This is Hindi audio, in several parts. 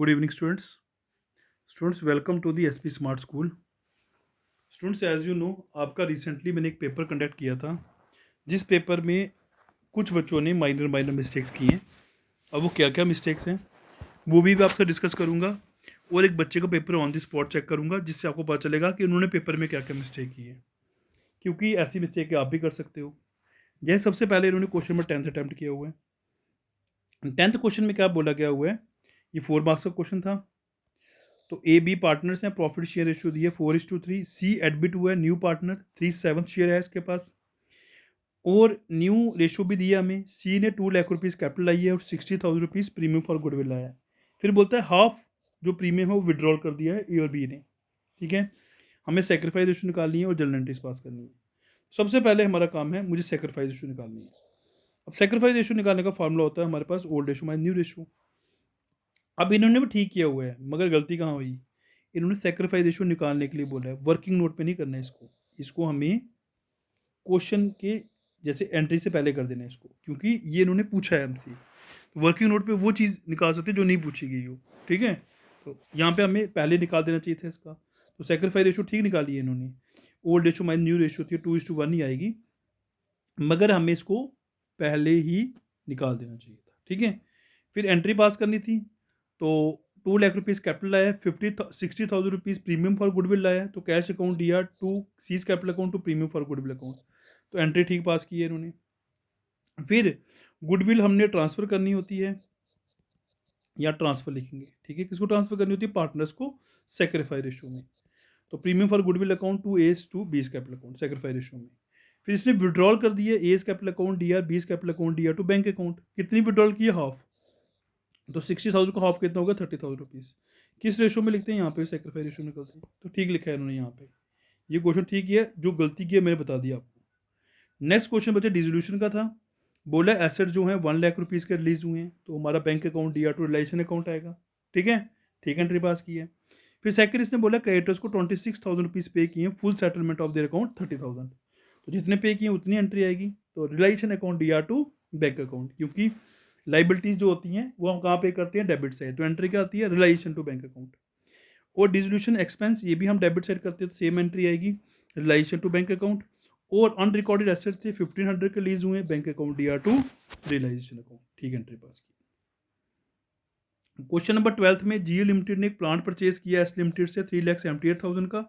Good evening, students. Students, welcome to the SP Smart School. Students, as you know, आपका रिसेंटली मैंने एक पेपर कंडक्ट किया था, जिस पेपर में कुछ बच्चों ने माइनर मिस्टेक्स की हैं। अब वो क्या क्या मिस्टेक्स हैं वो भी मैं आपसे डिस्कस करूंगा, और एक बच्चे का paper on the spot check करूंगा, जिससे आपको पता चलेगा कि उन्होंने पेपर में क्या क्या मिस्टेक की है, क्योंकि ऐसी मिस्टेक आप भी कर सकते हो। जैसे सबसे पहले इन्होंने क्वेश्चन में 10th अटैम्प्ट किया हुआ है। 10th क्वेश्चन में क्या बोला गया हुआ है, ये 4 मार्क्स का क्वेश्चन था। तो ए बी पार्टनर्स हैं, प्रॉफिट शेयर रेशियो दी है 4:3। सी एडमिट हुआ है न्यू पार्टनर, 3/7 शेयर है इसके पास, और न्यू रेशियो भी दिया हमें। सी ने 2 लाख रुपीज़ कैपिटल लाई है और 60,000 रुपीज़ प्रीमियम फॉर गुडविल लाया है। फिर बोलता है हाफ जो प्रीमियम है वो विड्रॉल कर दिया है ए और बी ने। ठीक है, हमें सेक्रीफाइस रेशियो निकालनी है और जनरल एंट्रीज पास करनी है। सबसे पहले हमारा काम है, मुझे सेक्रीफाइस रेशियो निकालनी है। अब सेक्रीफाइस रेशियो निकालने का फॉर्मूला होता है हमारे पास old ratio minus new ratio. अब इन्होंने भी ठीक किया हुआ है, मगर गलती कहाँ हुई, इन्होंने सेक्रीफाइस रेशियो निकालने के लिए बोला है, वर्किंग नोट पे नहीं करना है इसको हमें क्वेश्चन के जैसे एंट्री से पहले कर देना है इसको, क्योंकि ये इन्होंने पूछा है हमसे। वर्किंग नोट पे वो चीज़ निकाल सकते हैं जो नहीं पूछी गई हो। ठीक है, तो यहाँ पे हमें पहले निकाल देना चाहिए था इसका। तो सेक्रीफाइस रेशियो ठीक निकाली है इन्होंने। Old ratio minus new ratio थी 2:1 ही आएगी, मगर हमें इसको पहले ही निकाल देना चाहिए था। ठीक है, फिर एंट्री पास करनी थी। तो 2 लाख रुपीज़ कैपिटल लाया, 60,000 रुपीज़ प्रीमियम फॉर गुडविल लाया, तो कैश अकाउंट दिया to C's capital account to premium for goodwill account. तो एंट्री ठीक पास की है इन्होंने। फिर गुडविल हमने ट्रांसफ़र करनी होती है, या ट्रांसफ़र लिखेंगे। ठीक है, किसको ट्रांसफ़र करनी होती है, पार्टनर्स को सेक्रीफाइस रेशियो में। तो premium for goodwill account to A's to B's capital account sacrifice ratio में। फिर इसने विड्रॉल कर दिया A's capital account D R, B's capital account D R to bank account. कितनी विड्रॉल की है, हाफ। तो 60,000 का हाफ कितना होगा, 30,000 रुपीज़। किस रेशो में लिखते हैं, यहाँ पे सेक्रीफाइस रेशो निकलते हैं। तो ठीक लिखा है इन्होंने यहाँ पे, ये क्वेश्चन ठीक ही है। जो गलती की है मैंने बता दिया आपको। नेक्स्ट क्वेश्चन बच्चे डिसोल्यूशन का था। बोला एसेट जो है 1 लाख रुपीज़ के रिलीज हुए हैं, तो हमारा bank account D R to realisation account आएगा। ठीक है, ठीक एंट्री पास की है। फिर सेकंड इसने बोला क्रेडिटर्स को 26,000 रुपीज़ पे किए हैं, full settlement of their account 30,000। तो जितने पे किए उतनी एंट्री आएगी। तो realisation account D R to bank account, क्योंकि लाइबिलिटीज जो होती हैं वो हम कहाँ पे करते हैं, डेबिट साइड। तो एंट्री क्या आती है, रिलाइजेशन टू बैंक अकाउंट। और डिसोल्यूशन एक्सपेंस ये भी हम डेबिट साइड करते हैं, तो सेम एंट्री आएगी, रिलाइजेशन टू बैंक अकाउंट। और अनरिकॉर्डेड एसेट थे 1500 के लीज हुए, bank account D R to realisation account. ठीक एंट्री पास की। क्वेश्चन नंबर 12 में जियो लिमिटेड ने एक प्लांट परचेज किया एस लिमिटेड से 3,78,000 का,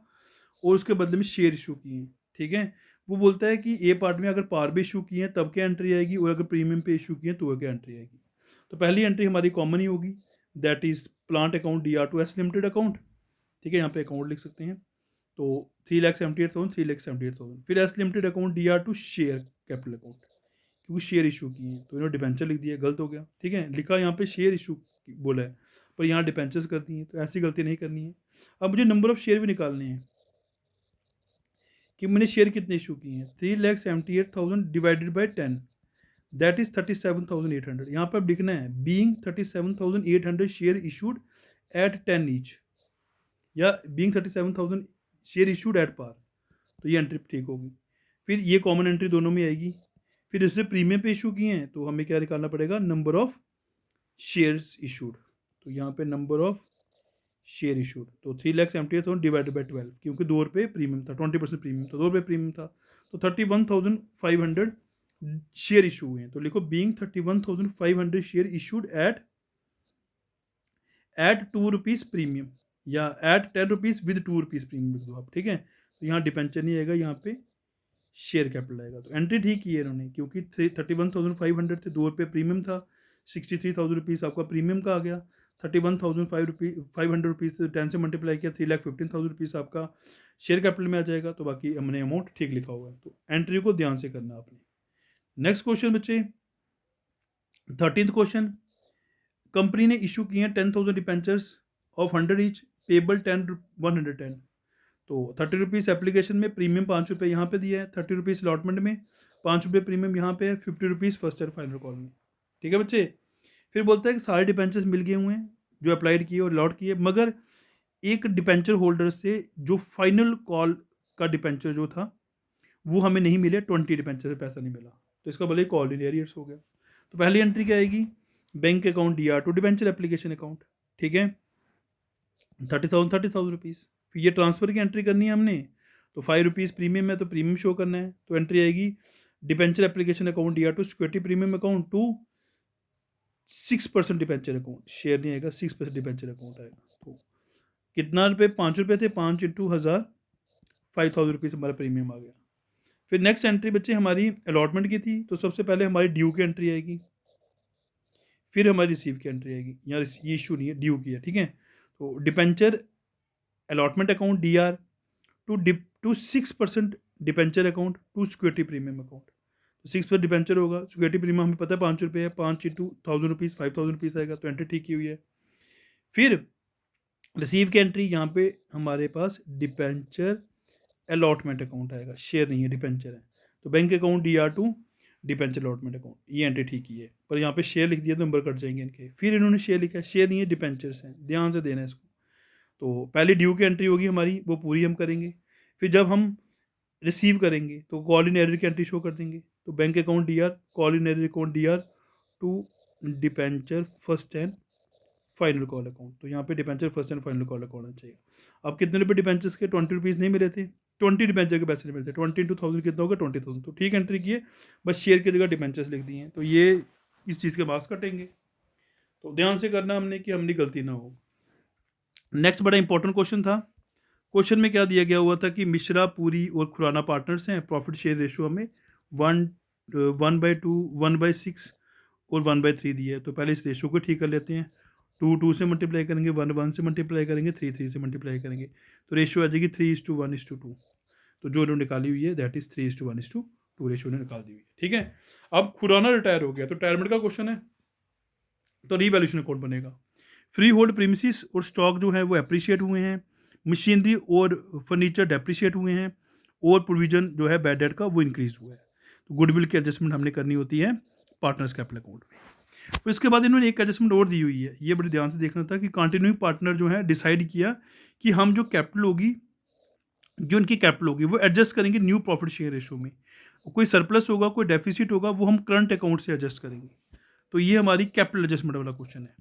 और उसके बदले में शेयर इशू किए हैं। ठीक है, वो बोलता है कि ए पार्ट में अगर पार भी इशू किए हैं तब क्या एंट्री आएगी, और अगर प्रीमियम पे इशू किए हैं तो क्या एंट्री आएगी। तो पहली एंट्री हमारी कॉमन ही होगी, that is plant account D R to S limited account. ठीक है, यहाँ पे अकाउंट लिख सकते हैं। तो 3,78,000, 3,78,000। फिर S limited account D R to share capital account, क्योंकि शेयर इशू किए हैं तो इन्होंने डिपेंचर लिख दिया, गलत हो गया। ठीक है, लिखा यहाँ पे शेयर इशू बोला है, पर यहाँ डिपेंचर्स कर दी हैं, तो ऐसी गलती नहीं करनी है। अब मुझे नंबर ऑफ शेयर भी निकालने हैं कि मैंने शेयर कितने इशू किए हैं। 3,78,000 डिवाइडेड बाई 10, दैट इज 37,800। यहाँ पर अब लिखना है being 37,800 share issued at 10 each, या being 37,000 share issued at par. तो ये एंट्री ठीक होगी। फिर ये कॉमन एंट्री दोनों में आएगी। फिर इसने प्रीमियम पे इशू किए हैं, तो हमें क्या निकालना पड़ेगा, नंबर ऑफ शेयर्स इशूड। तो यहाँ पे नंबर ऑफ शेयर इशूड, तो 3,78,000 डिवाइडेड बाई 12, क्योंकि 2 रुपये प्रीमियम था, 20% प्रीमियम था, 2 रुपये प्रीमियम था, तो 31,500 शेयर इशू हुए हैं। तो लिखो being 31,500 share issued at 2 rupees premium, या at 10 rupees with 2 rupees premium लिख दो आप। ठीक है, तो यहाँ डिपेंचर नहीं आएगा, यहाँ पे शेयर कैपिटल आएगा। तो एंट्री ठीक की है इन्होंने, क्योंकि 31,500 थे, 2 रुपये प्रीमियम था, 63,000 रुपीज़ आपका प्रीमियम का आ गया, 31,500 रुपीज़ 10 से मल्टीप्लाई किया, 3,15,000 रुपीज़ आपका शेयर कैपिटल में आ जाएगा। तो बाकी हमने अमाउंट ठीक लिखा हुआ है, तो एंट्री को ध्यान से करना आपने। नेक्स्ट क्वेश्चन बच्चे, 13th क्वेश्चन। कंपनी ने इशू किए हैं 10,000 डिपेंचर्स ऑफ 100 ईच, पेबल 110। तो 30 रुपीज़ एप्लीकेशन में, प्रीमियम 5 रुपये यहाँ पे दिया है, 30 रुपीज़ अलॉटमेंट में, 5 रुपये प्रीमियम यहाँ पे है, 50 rupees first and final call में। ठीक है बच्चे, फिर बोलता है कि सारे डिपेंचर्स मिल गए हुए हैं जो अप्लाइड किए और अलॉट किए, मगर एक डिपेंचर होल्डर से जो फाइनल कॉल का डिपेंचर जो था वो हमें नहीं मिले, 20 डिपेंचर से पैसा नहीं मिला, तो इसका भले कॉल इन एरियर्स हो गया। तो पहली एंट्री क्या आएगी, bank account D R to debenture application account. ठीक है, ₹30,000 फिर ये ट्रांसफ़र की एंट्री करनी है हमने, तो ₹5 प्रीमियम है तो प्रीमियम शो करना है, तो एंट्री आएगी डिबेंचर एप्लीकेशन अकाउंट या to security premium account to 6% debenture account, share नहीं आएगा, 6% डिबेंचर अकाउंट आएगा। तो कितना रुपये, ₹5 थे, 5 इंटू 1000, ₹5000 हमारा प्रीमियम आ गया। फिर नेक्स्ट एंट्री बच्चे हमारी अलॉटमेंट की थी, तो सबसे पहले हमारी ड्यू की एंट्री आएगी, फिर हमारी रिसीव की एंट्री आएगी। यहाँ ये इशू नहीं है, ड्यू की है, ठीक है। तो debenture allotment account DR to 6% debenture account to security premium account. तो 6% डिपेंचर होगा, सिक्योरिटी प्रीमियम हमें पता है ₹5 है, 5 इंटू ₹1000, ₹5000 आएगा, तो एंट्री ठीक की हुई है। फिर रिसीव की एंट्री, यहाँ पे हमारे पास डिपेंचर अलॉटमेंट अकाउंट आएगा, शेयर नहीं है, डिपेंचर है, तो bank account DR to debenture allotment account, ये एंट्री ठीक ही है। पर यहाँ पे शेयर लिख दिया तो नंबर कट जाएंगे इनके। फिर इन्होंने शेयर लिखा है, शेयर नहीं है, डिपेंचर्स हैं, ध्यान से देना है इसको। तो पहले ड्यू की एंट्री होगी हमारी, वो पूरी हम करेंगे। फिर जब हम रिसीव करेंगे तो कॉल इन एरर की एंट्री शो कर देंगे, तो bank account DR, call in arrear account DR to debenture first and final call account. तो यहाँ पे debenture first and final call account होना चाहिए। अब कितने रुपये डिपेंचर्स के, ₹20 नहीं मिले थे, 20 डिपेंचर के पैसे नहीं मिलते, 20 इंटू 1000 कितना होगा, 20,000। तो ठीक एंट्री किए, बस शेयर की जगह डिपेंचर्स लिख दिए हैं, तो ये इस चीज़ के मार्क्स कटेंगे। तो ध्यान से करना हमने कि हमने गलती ना हो। नेक्स्ट बड़ा इंपॉर्टेंट क्वेश्चन था। क्वेश्चन में क्या दिया गया हुआ था कि मिश्रा, पूरी और खुराना पार्टनर्स हैं, प्रॉफिट शेयर रेशियो हमें 1/2, 1/6 और 1/3 दिया है। तो पहले इस रेशियो को ठीक कर लेते हैं, 2 से मल्टीप्लाई करेंगे, 1 से मल्टीप्लाई करेंगे, 3 से मल्टीप्लाई करेंगे, तो रेशियो आ जाएगी 3:1:2। तो जो इन्होंने निकाली हुई है दैट इज 3:1:2 रेशियो ने निकाल दी हुई है, ठीक है। अब खुराना रिटायर हो गया, तो रिटायरमेंट का क्वेश्चन है, तो रीवैल्यूएशन अकाउंट बनेगा। फ्री होल्ड प्रीमिसेस और स्टॉक जो है वो अप्रिशिएट हुए हैं, मशीनरी और फर्नीचर डेप्रिशिएट हुए हैं, और प्रोविजन जो है बैड डेट का वो इंक्रीज हुआ है। तो गुडविल की एडजस्टमेंट हमने करनी होती है पार्टनर्स कैपिटल अकाउंट में। तो इसके बाद इन्होंने एक एडजस्टमेंट और दी हुई है, ये बड़े ध्यान से देखना था कि कंटिन्यूइंग पार्टनर जो है डिसाइड किया कि हम जो कैपिटल होगी, जो इनकी कैपिटल होगी वो एडजस्ट करेंगे न्यू प्रॉफिट शेयर रेशो में। कोई सरप्लस होगा, कोई डेफिसिट होगा, वो हम करंट अकाउंट से एडजस्ट करेंगे। तो ये हमारी कैपिटल एडजस्टमेंट वाला क्वेश्चन है।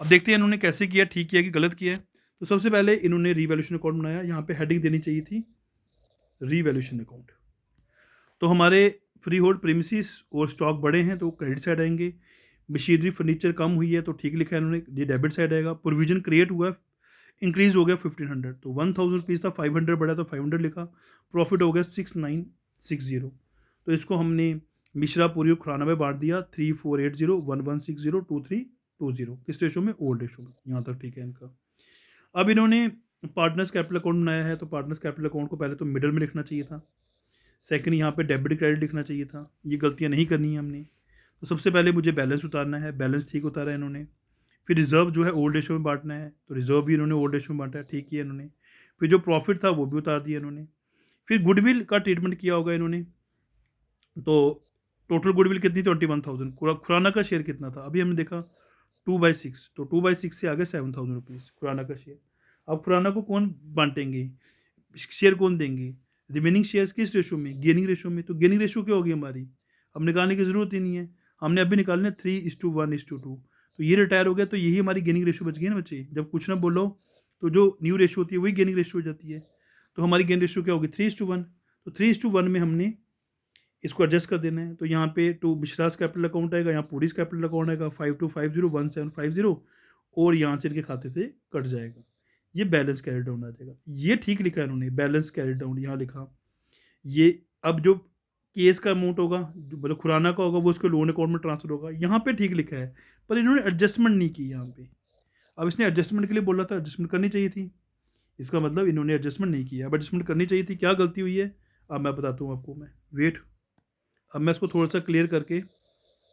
अब देखते हैं इन्होंने कैसे किया, ठीक किया कि गलत किया है। तो सबसे पहले इन्होंने रीवैल्यूएशन अकाउंट बनाया, यहाँ पे हेडिंग देनी चाहिए थी रीवैल्यूएशन अकाउंट। तो हमारे फ्री होल्ड प्रीमिसेस और स्टॉक बड़े हैं तो क्रेडिट साइड आएंगे, मशीनरी फर्नीचर कम हुई है तो ठीक लिखा है इन्होंने, ये डेबिट साइड आएगा। प्रोविजन क्रिएट हुआ, इंक्रीज हो गया 1500, तो 1000 था, 500 बढ़ा तो 500 लिखा, प्रॉफिट हो गया 6960। तो इसको हमने मिश्रा, पूरी और खुराना में बांट दिया, 3480, 1160, 2320, किस रेशो में, ओल्ड रेशो में, यहाँ तक ठीक है इनका। अब इन्होंने पार्टनर्स कैपिटल अकाउंट बनाया है, तो पार्टनर्स कैपिटल अकाउंट को पहले तो मिडल में लिखना चाहिए था, सेकंड यहाँ पे डेबिट क्रेडिट लिखना चाहिए था, ये गलतियाँ नहीं करनी है हमने। तो सबसे पहले मुझे बैलेंस उतारना है, बैलेंस ठीक उतारा है इन्होंने। फिर रिजर्व जो है ओल्ड रेशो में बांटना है, तो रिजर्व भी इन्होंने ओल्ड रेशो में बांटा है, ठीक किया इन्होंने। फिर जो प्रॉफिट था वो भी उतार दिया इन्होंने। फिर गुडविल का ट्रीटमेंट किया होगा इन्होंने, तो टोटल गुडविल कितनी, 21,000। खुराना का शेयर कितना था, अभी हमने देखा 2/6, तो 2/6 से आ गए ₹7,000 खुराना का शेयर। अब खुराना को कौन बांटेंगे, शेयर कौन देंगे, रिमेनिंग शेयर्स किस रेशो में, गेनिंग रेशो में। तो गेनिंग रेशो क्या होगी हमारी, अब निकालने की ज़रूरत ही नहीं है, हमने अभी निकालना है 3:1:2। तो ये रिटायर हो गया, तो यही हमारी गेनिंग रेशो बच गई है ना बच्चे। जब कुछ ना बोलो तो जो न्यू रेशो होती है वही गेनिंग रेशो हो जाती है। तो हमारी गेनिंग रेशो क्या होगी, 3:1। तो 3:1 में हमने इसको एडजस्ट कर देना है। तो यहाँ पे टू मिश्रास कैपिटल अकाउंट आएगा, यहाँ पूरीज कैपिटल अकाउंट आएगा, 52501750, और यहाँ से इनके खाते से कट जाएगा, ये बैलेंस कैरी डाउन आ जाएगा। ये ठीक लिखा है इन्होंने, बैलेंस कैरी डाउन यहाँ लिखा। ये अब जो केस का अमाउंट होगा, जो मतलब खुराना का होगा, वो उसके लोन अकाउंट में ट्रांसफर होगा, यहाँ पे ठीक लिखा है, पर इन्होंने एडजस्टमेंट नहीं की यहाँ पे। अब इसने एडजस्टमेंट के लिए बोला था, एडजस्टमेंट करनी चाहिए थी, इसका मतलब इन्होंने एडजस्टमेंट नहीं किया। अब एडजस्टमेंट करनी चाहिए थी, क्या गलती हुई है अब मैं बताता हूँ आपको। मैं वेट, अब मैं इसको थोड़ा सा क्लियर करके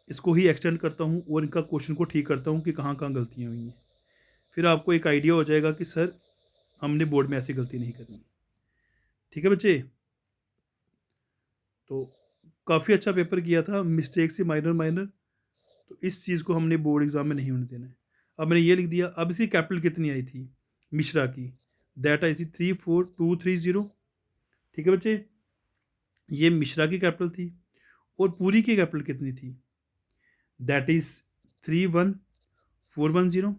इसको ही एक्सटेंड करता हूँ और इनका क्वेश्चन को ठीक करता हूँ कि कहाँ कहाँ गलतियाँ हुई हैं, फिर आपको एक आइडिया हो जाएगा कि सर हमने बोर्ड में ऐसी गलती नहीं करनी। ठीक है बच्चे, तो काफ़ी अच्छा पेपर किया था, मिस्टेक से माइनर माइनर, तो इस चीज़ को हमने बोर्ड एग्जाम में नहीं होने देना है। अब मैंने ये लिख दिया। अब इसकी कैपिटल कितनी आई थी मिश्रा की, दैट आई थी 34230। ठीक है बच्चे, ये मिश्रा की कैपिटल थी, और पूरी की कैपिटल कितनी थी, दैट इज़ 31410,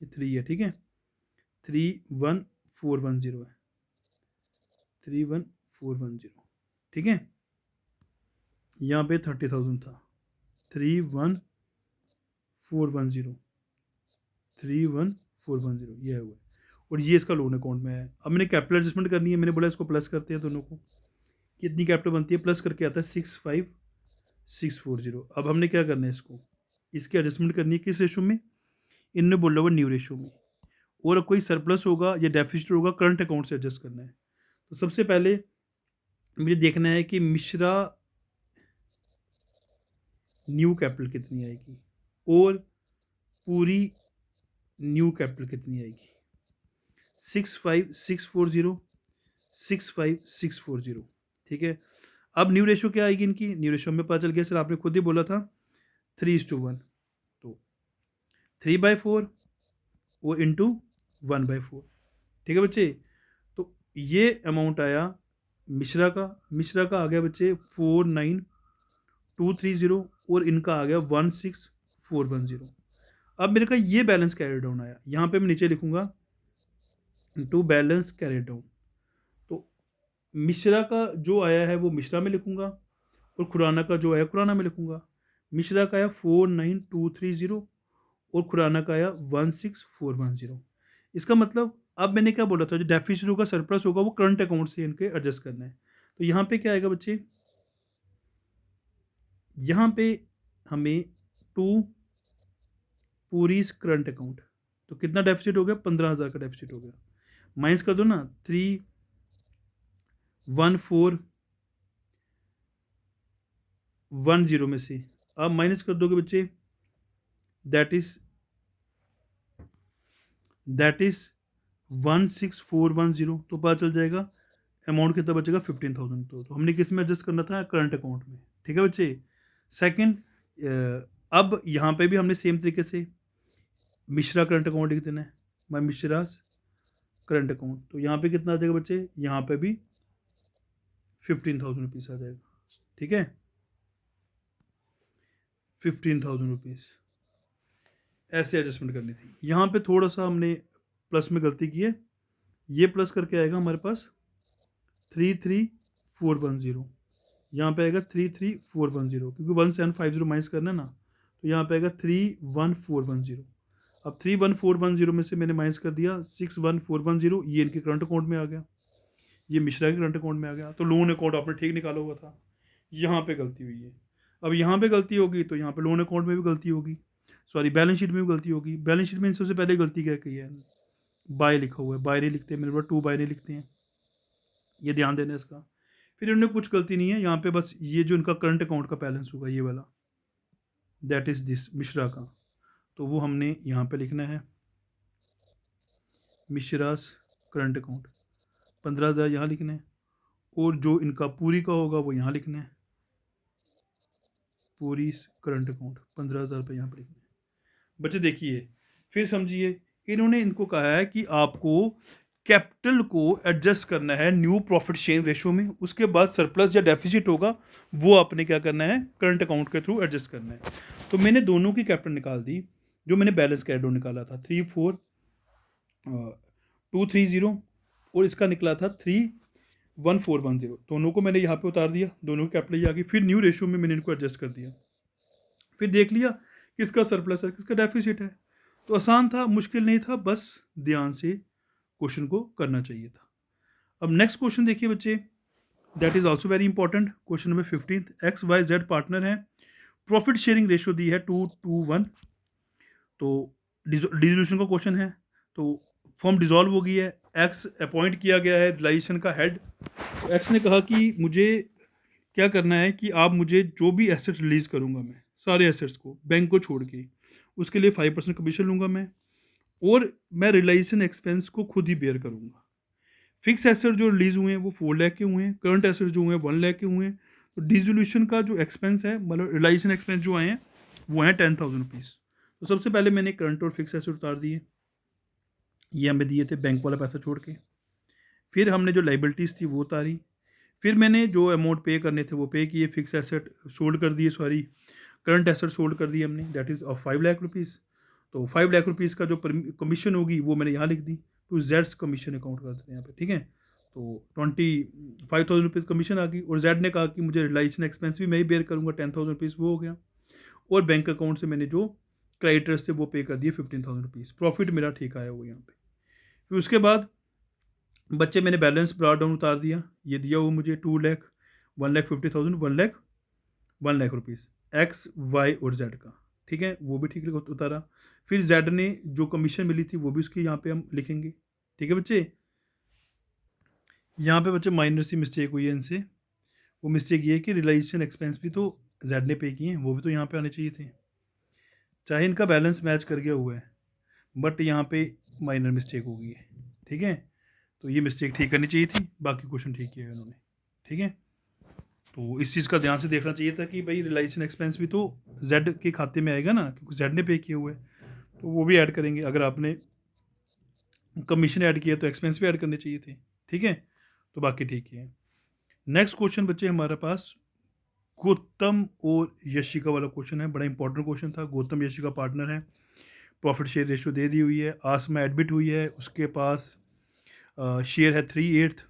ये 3 है, ठीक है। 31410 है, 31410, ठीक है। यहाँ पे 30,000 था, 31410, 31410 ये है वो, और ये इसका लोन अकाउंट में है। अब मैंने कैपिटल एडजस्टमेंट करनी है, मैंने बोला इसको प्लस करते हैं दोनों को, कितनी कैपिटल बनती है, प्लस करके आता है 65640। अब हमने क्या करना है, इसकी एडजस्टमेंट करनी है किस रेशो में, इनने बोला हुआ न्यू रेशो में, और कोई सरप्लस होगा या डेफिसिट होगा करंट अकाउंट से एडजस्ट करना है। तो सबसे पहले मुझे देखना है कि मिश्रा न्यू कैपिटल कितनी आएगी और पूरी न्यू कैपिटल कितनी आएगी, 65640, 65640, ठीक है। अब न्यू रेशो क्या आएगी इनकी, न्यू रेशो में पता चल गया सर, आपने खुद ही बोला था 3:1, तो 3/4 और इंटू 1/4, ठीक है बच्चे। तो ये अमाउंट आया मिश्रा का आ गया बच्चे 49230, और इनका आ गया 16410। अब मेरे का ये बैलेंस कैरी डाउन आया, यहाँ पे मैं नीचे लिखूंगा टू बैलेंस कैरी डाउन। तो मिश्रा का जो आया है वो मिश्रा में लिखूंगा, और खुराना का जो आया खुराना में लिखूंगा। मिश्रा का आया 49230 और खुराना का आया 16410। इसका मतलब अब मैंने क्या बोला था, जो डेफिसिट होगा सरप्लस होगा वो करंट अकाउंट से इनके एडजस्ट करना है। तो यहाँ पे क्या आएगा बच्चे, यहाँ पे हमें टू पूरी करंट अकाउंट, तो कितना डेफिसिट हो गया, 15,000 का डेफिसिट हो गया। माइनस कर दो ना, 31410 में से आप माइनस कर दोगे बच्चे, दैट इज 16410, तो पता चल जाएगा अमाउंट कितना बचेगा 15,000। तो हमने किस में एडजस्ट करना था, करंट अकाउंट में, ठीक है बच्चे। सेकंड, अब यहाँ पे भी हमने सेम तरीके से मिश्रा करंट अकाउंट लिख देना है, माई मिश्रास करंट अकाउंट। तो यहाँ पे कितना आ जाएगा बच्चे, यहाँ पे भी 15,000 रुपीज़ आ जाएगा, ठीक है, 15,000 रुपीज़। ऐसे एडजस्टमेंट करनी थी। यहाँ पे थोड़ा सा हमने प्लस में गलती की है, ये प्लस करके आएगा हमारे पास 33410, यहाँ पे आएगा 33410, क्योंकि 1750 माइनस करना है ना, तो यहाँ पे आएगा 31410। अब 31410 में से मैंने माइनस कर दिया 61410, ये इनके करंट अकाउंट में आ गया, ये मिश्रा के करंट अकाउंट में आ गया। तो लोन अकाउंट आपने ठीक निकाला हुआ था, यहाँ पे गलती हुई है। अब यहाँ पे गलती होगी तो यहाँ पे लोन अकाउंट में भी गलती होगी, सॉरी बैलेंस शीट में भी गलती होगी। बैलेंस शीट में सबसे पहले गलती क्या की है, बाय लिखा हुआ है, बाय नहीं लिखते, मेरे पास 2 बाय नहीं लिखते हैं, ये ध्यान देना इसका। फिर इनमें कुछ गलती नहीं है, यहाँ पे बस ये जो इनका करंट अकाउंट का बैलेंस होगा ये वाला, दैट इज दिस मिश्रा का, तो वो हमने यहाँ पे लिखना है, मिश्रास करंट अकाउंट 15,000 यहाँ लिखना है, और जो इनका पूरी का होगा वो यहाँ लिखना है, पूरी करंट अकाउंट 15,000 रुपये यहाँ पर लिखना है। बच्चे देखिए फिर समझिए, इन्होंने इनको कहा है कि आपको कैपिटल को एडजस्ट करना है न्यू प्रॉफिट शेयरिंग रेशो में, उसके बाद सरप्लस या डेफिसिट होगा वो आपने क्या करना है, करंट अकाउंट के थ्रू एडजस्ट करना है। तो मैंने दोनों की कैपिटल निकाल दी, जो मैंने बैलेंस कैरी डाउन निकाला था 34230, और इसका निकला था 31410, दोनों को मैंने यहाँ पे उतार दिया, दोनों की कैपिटल ये आ गई। फिर न्यू रेशो में मैंने इनको एडजस्ट कर दिया, फिर देख लिया किसका सरप्लस है किसका डेफिसिट है। तो आसान था, मुश्किल नहीं था, बस ध्यान से क्वेश्चन को करना चाहिए था। अब नेक्स्ट क्वेश्चन देखिए बच्चे, that is also very important, question number 15। XYZ partner है, प्रॉफिट शेयरिंग रेशियो दी है 2:1, तो डिसोल्यूशन का क्वेश्चन है, तो फॉर्म डिसॉल्व हो गई है, एक्स अपॉइंट किया गया है रिलाइजेशन का हेड। एक्स ने कहा कि मुझे क्या करना है कि आप मुझे जो भी एसेट रिलीज करूंगा मैं सारे एसेट्स को बैंक को छोड़ के, उसके लिए 5% कमीशन लूंगा मैं, और मैं रिलाइजेशन एक्सपेंस को खुद ही बेयर करूंगा। फिक्स एसेट जो रिलीज हुए हैं वो 4 लाख के हुए हैं, करंट एसेट जो हुए हैं 1 लाख के हुए हैं। तो डिसोल्यूशन का जो एक्सपेंस है, मतलब रिलाइजेशन एक्सपेंस जो आए हैं वो हैं 10,000 रुपीज़। तो सबसे पहले मैंने करंट और फिक्स एसेट उतार दिए, ये हमें दिए थे बैंक वाला पैसा छोड़ के। फिर हमने जो लाइबिलिटीज़ थी वो उतारी, फिर मैंने जो अमाउंट पे करने थे वो पे किए, फिक्स एसेट सोल्ड कर दिए, सॉरी करंट एसेट सोल्ड कर दिए हमने, that is of 5 lakh rupees. तो 5 लाख रुपीज़ का जो कमीशन होगी वो मैंने यहाँ लिख दी, टू जेड्स कमीशन अकाउंट कर देते हैं यहाँ पे, ठीक है। तो 25,000 रुपीज़ कमीशन आ गई, और जेड ने कहा कि मुझे रिलाइजेशन एक्सपेंस भी मैं ही बेयर करूँगा 10,000 रुपीज़, वो हो गया। और बैंक अकाउंट से मैंने जो क्रेडिटर्स थे वो पे कर दिए 15,000 रुपीज़, प्रॉफिट मेरा ठीक आया वो यहाँ पे। फिर उसके बाद बच्चे मैंने बैलेंस ब्रॉड डाउन उतार दिया, ये दिया वो मुझे 2 lakh, 1,50,000, 1 lakh rupees X Y और जेड का, ठीक है, वो भी ठीक उतारा। फिर जेड ने जो कमीशन मिली थी वो भी उसकी यहाँ पे हम लिखेंगे, ठीक है बच्चे। यहाँ पे बच्चे माइनर सी मिस्टेक हुई है इनसे, वो मिस्टेक ये है कि रिलाइजेशन एक्सपेंस भी तो जेड ने पे किए हैं, वो भी तो यहाँ पे आने चाहिए थे, चाहे इनका बैलेंस मैच कर गया हुआ है, बट यहाँ पे माइनर मिस्टेक हो गई है, ठीक है। तो ये मिस्टेक ठीक करनी चाहिए थी, बाकी क्वेश्चन ठीक किया इन्होंने, ठीक है। तो इस चीज़ का ध्यान से देखना चाहिए था कि भाई रिलाइजेशन एक्सपेंस भी तो जेड के खाते में आएगा ना, क्योंकि जेड ने पे किए हुए, तो वो भी ऐड करेंगे। अगर आपने कमीशन ऐड किया तो एक्सपेंस भी ऐड करने चाहिए थे, ठीक है। तो बाकी ठीक है। नेक्स्ट क्वेश्चन बच्चे हमारे पास गौतम और यशिका वाला क्वेश्चन है, बड़ा इंपॉर्टेंट क्वेश्चन था। गौतम यशिका पार्टनर है, प्रॉफिट शेयर रेशियो दे दी हुई है, आसमा एडमिट हुई है, उसके पास शेयर है 3/8,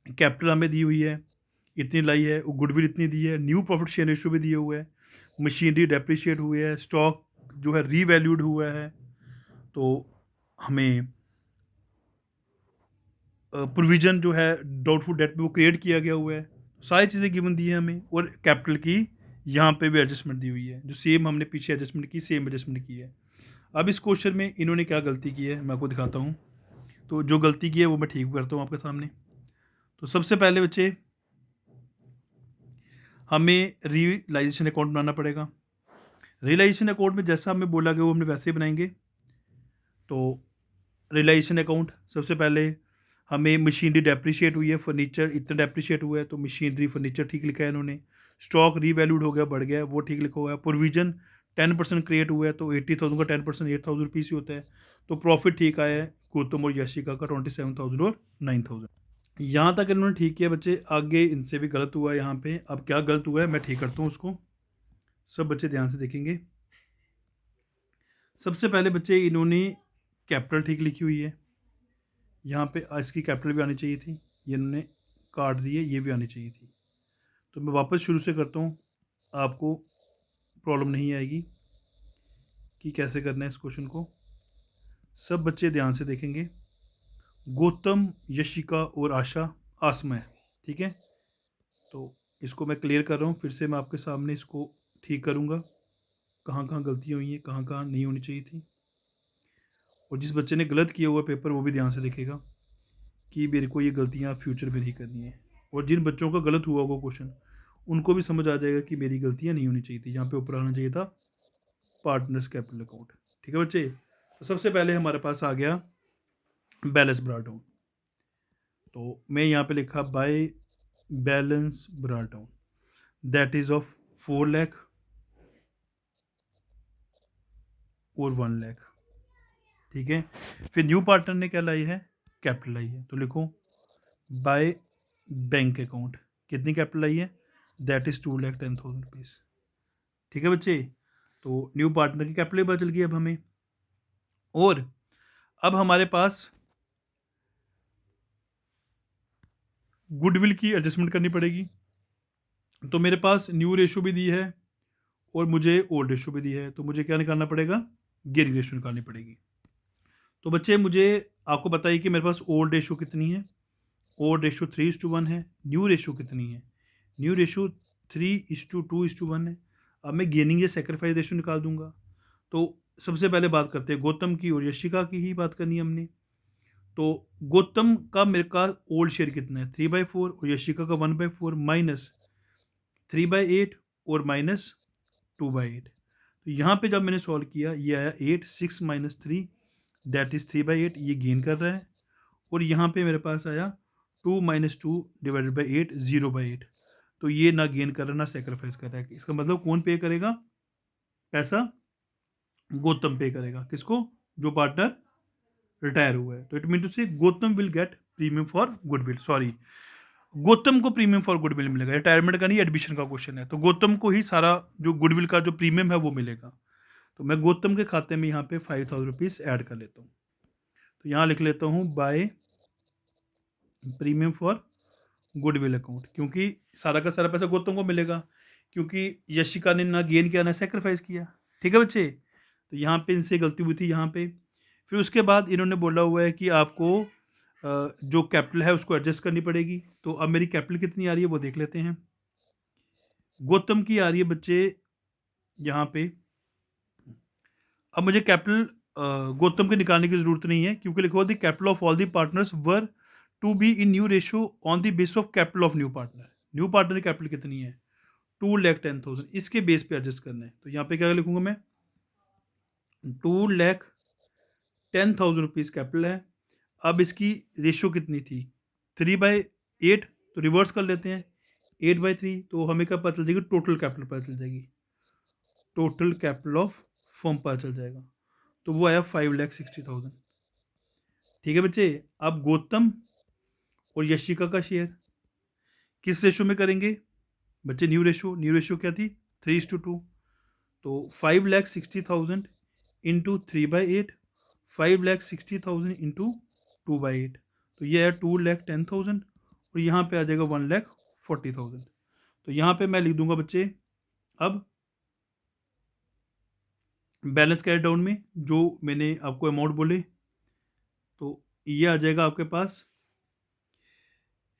कैपिटल हमें दी हुई है इतनी लाई है, गुडविल इतनी दी है, न्यू प्रॉफिट शेयर रेशियो भी दिए हुए है, मशीनरी डेप्रिशिएट हुई है, स्टॉक जो है रीवैल्यूड हुआ है, तो हमें प्रोविज़न जो है डाउटफुल डेट पे वो क्रिएट किया गया हुआ है, सारी चीज़ें गिवन दी है हमें, और कैपिटल की यहाँ पे भी एडजस्टमेंट दी हुई है, जो सेम हमने पीछे एडजस्टमेंट की सेम एडजस्टमेंट की है। अब इस क्वेश्चन में इन्होंने क्या गलती की है मैं आपको दिखाता हूँ। तो जो गलती की है वो मैं ठीक करता हूँ आपके सामने। तो सबसे पहले बच्चे हमें रियलाइजेशन अकाउंट बनाना पड़ेगा। रियलाइजेशन अकाउंट में जैसा हमें बोला गया वो हमने वैसे ही बनाएंगे। तो रियलाइजेशन अकाउंट सबसे पहले हमें मशीनरी डेप्रिशिएट हुई है, फर्नीचर इतना डेप्रिशिएट हुआ है, तो मशीनरी फर्नीचर ठीक लिखा है इन्होंने। स्टॉक रीवैल्यूड हो गया, बढ़ गया, वो ठीक लिखा हुआ है। प्रोविजन 10% क्रिएट हुआ है, तो 80,000 का 10% 8,000 रुपीज़ ही होता है, तो प्रॉफिट ठीक आया है गौतम और यशिका का 27,000 और 9,000। यहाँ तक इन्होंने ठीक किया बच्चे, आगे इनसे भी गलत हुआ है यहाँ पे। अब क्या गलत हुआ है मैं ठीक करता हूँ उसको, सब बच्चे ध्यान से देखेंगे। सबसे पहले बच्चे इन्होंने कैपिटल ठीक लिखी हुई है, यहाँ पे इसकी कैपिटल भी आनी चाहिए थी, ये इन्होंने काट दिए, ये भी आनी चाहिए थी। तो मैं वापस शुरू से करता हूँ, आपको प्रॉब्लम नहीं आएगी कि कैसे करना है इस क्वेश्चन को। सब बच्चे ध्यान से देखेंगे। गौतम, यशिका और आशा आसमा है, ठीक है। तो इसको मैं क्लियर कर रहा हूँ, फिर से मैं आपके सामने इसको ठीक करूँगा, कहाँ कहाँ गलतियाँ हुई हैं, कहाँ कहाँ नहीं होनी चाहिए थी। और जिस बच्चे ने गलत किया हुआ पेपर वो भी ध्यान से देखेगा कि मेरे को ये गलतियाँ फ्यूचर में नहीं करनी है। और जिन बच्चों का गलत हुआ होगा क्वेश्चन, उनको भी समझ आ जाएगा कि मेरी गलतियाँ नहीं होनी चाहिए थी, यहाँ पे ऊपर आना चाहिए था पार्टनर्स कैपिटल अकाउंट, ठीक है बच्चे। तो सबसे पहले हमारे पास आ गया बैलेंस ब्रॉट डाउन, तो मैं यहाँ पे लिखा by balance brought down that is of 4 lakh और 1 लाख, ठीक है। फिर न्यू पार्टनर ने क्या लाई है, कैपिटल लाई है, तो लिखो बाय बैंक अकाउंट कितनी कैपिटल आई है, दैट इज 2,10,000 रुपीज़, ठीक है बच्चे। तो न्यू पार्टनर की कैपिटल पता चल गई अब हमें। और अब हमारे पास गुडविल की एडजस्टमेंट करनी पड़ेगी। तो मेरे पास न्यू रेशो भी दी है और मुझे ओल्ड रेशो भी दी है, तो मुझे क्या निकालना पड़ेगा, गियरिंग रेशो निकालनी पड़ेगी। तो बच्चे मुझे आपको बताइए कि मेरे पास ओल्ड रेशो कितनी है, ओल्ड रेशो 3:1 है। न्यू रेशो कितनी है, न्यू रेशो 3:2:1 है। अब मैं गेनिंग या सेक्रीफाइस रेशो निकाल दूंगा। तो सबसे पहले बात करते हैं गौतम की और यशिका की ही बात करनी है हमने। तो गौतम का मेरे का ओल्ड शेयर कितना है 3/4, और यशिका का 1/4 माइनस 3/8 और माइनस 2/8। तो यहाँ पे जब मैंने सॉल्व किया ये आया 8, 6 माइनस 3 दैट इज 3/8, ये गेन कर रहा है। और यहाँ पे मेरे पास आया 2 माइनस 2 डिवाइडेड बाई 8, 0/8। तो ये ना गेन कर रहा है ना सेक्रीफाइस कर रहा है। इसका मतलब कौन पे करेगा पैसा, गौतम पे करेगा, किसको, जो पार्टनर रिटायर हुआ है। तो इट मीन टू से Gautam will get premium for goodwill, sorry Gautam को प्रीमियम फॉर गुडविल मिलेगा, रिटायरमेंट का नहीं एडमिशन का क्वेश्चन है, तो गौतम को ही सारा जो गुडविल का जो प्रीमियम है वो मिलेगा। तो मैं गौतम के खाते में यहाँ पे 5,000 रुपीज़ ऐड कर लेता हूँ। तो यहाँ लिख लेता हूँ by premium for goodwill account, क्योंकि सारा का सारा पैसा गौतम को मिलेगा, क्योंकि यशिका ने ना गेन किया ना सेक्रीफाइस किया। ठीक है बच्चे, तो यहाँ पे इनसे गलती हुई थी यहाँ पे। फिर उसके बाद इन्होंने बोला हुआ है कि आपको जो कैपिटल है उसको एडजस्ट करनी पड़ेगी। तो अब मेरी कैपिटल कितनी आ रही है वो देख लेते हैं। गौतम की आ रही है बच्चे यहाँ पे, अब मुझे कैपिटल गौतम के निकालने की जरूरत नहीं है, क्योंकि लिखा हुआ the capital of all the partners were to be in new ratio on the base of capital of new partner. New partner की कैपिटल कितनी है 2,10,000, इसके बेस पे एडजस्ट करना है। तो यहाँ पे क्या लिखूंगा मैं, 2,10,000 रुपीज़ कैपिटल है। अब इसकी रेशियो कितनी थी 3/8, तो रिवर्स कर लेते हैं 8/3, तो हमें क्या पता चल जाएगी, टोटल कैपिटल पता चल जाएगी, टोटल कैपिटल ऑफ फर्म पता चल जाएगा। तो वो आया 5,60,000। ठीक है बच्चे, अब गौतम और यशिका का शेयर किस रेशो में करेंगे बच्चे, न्यू रेशो। न्यू रेशो क्या थी 3:2। तो 5,60,000 इंटू 3/8, 5,60,000 इंटू 2/8, तो ये है 2,10,000, और यहाँ पे आ जाएगा 1,40,000। तो यहाँ पे मैं लिख दूंगा बच्चे, अब बैलेंस कैरी डाउन में जो मैंने आपको अमाउंट बोले, तो ये आ जाएगा आपके पास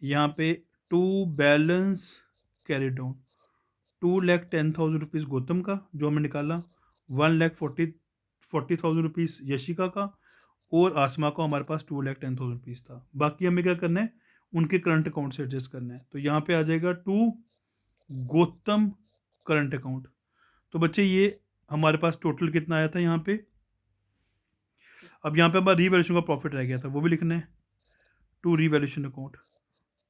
यहाँ पे to balance carry down 2,10,000 rupees Gautam का जो हमने निकाला, 1,40,000 रुपीज़ यशिका का, और आसमा का हमारे पास 2,10,000 रुपीज़ था। बाकी हमें क्या करना है, उनके करंट अकाउंट से एडजस्ट करना है। तो यहाँ पे आ जाएगा टू गौतम करंट अकाउंट। तो बच्चे ये हमारे पास टोटल कितना आया था यहाँ पे, अब यहाँ पे हमारा रीवैल्यूशन का प्रॉफिट रह गया था, वो भी लिखना है। टू रीवैल्यूशन अकाउंट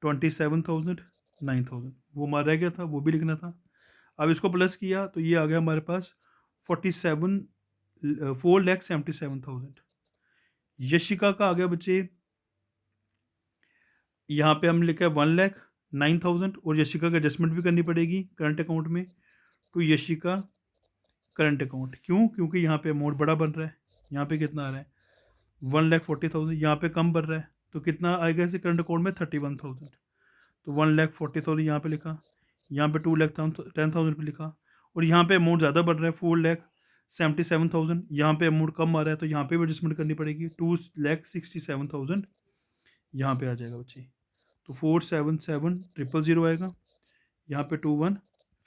27,000, 9,000 वो हमारा रह गया था, वो भी लिखना था। अब इसको प्लस किया तो ये आ गया हमारे पास 4,77,000। यशिका का आ गया बच्चे, यहाँ पे हम लिखा है 1,09,000, और यशिका का एडजस्टमेंट भी करनी पड़ेगी करंट अकाउंट में। तो यशिका करंट अकाउंट, क्यों, क्योंकि यहाँ पे अमाउंट बड़ा बन रहा है। यहाँ पे कितना आ रहा है 1,40,000, यहाँ पे कम बन रहा है, तो कितना आएगा इसे करंट अकाउंट में 31,000। तो 1,40,000 यहाँ पे लिखा, यहाँ पे 2,10,000 पे लिखा, और यहाँ पे अमाउंट ज़्यादा बढ़ रहा है 4,77,000, यहाँ पे अमाउंट कम आ रहा है, तो यहाँ पे भी एडजस्टमेंट करनी पड़ेगी। 2,67,000 यहाँ पे आ जाएगा बच्चे, तो 4,77,000 आएगा, यहाँ पे 21।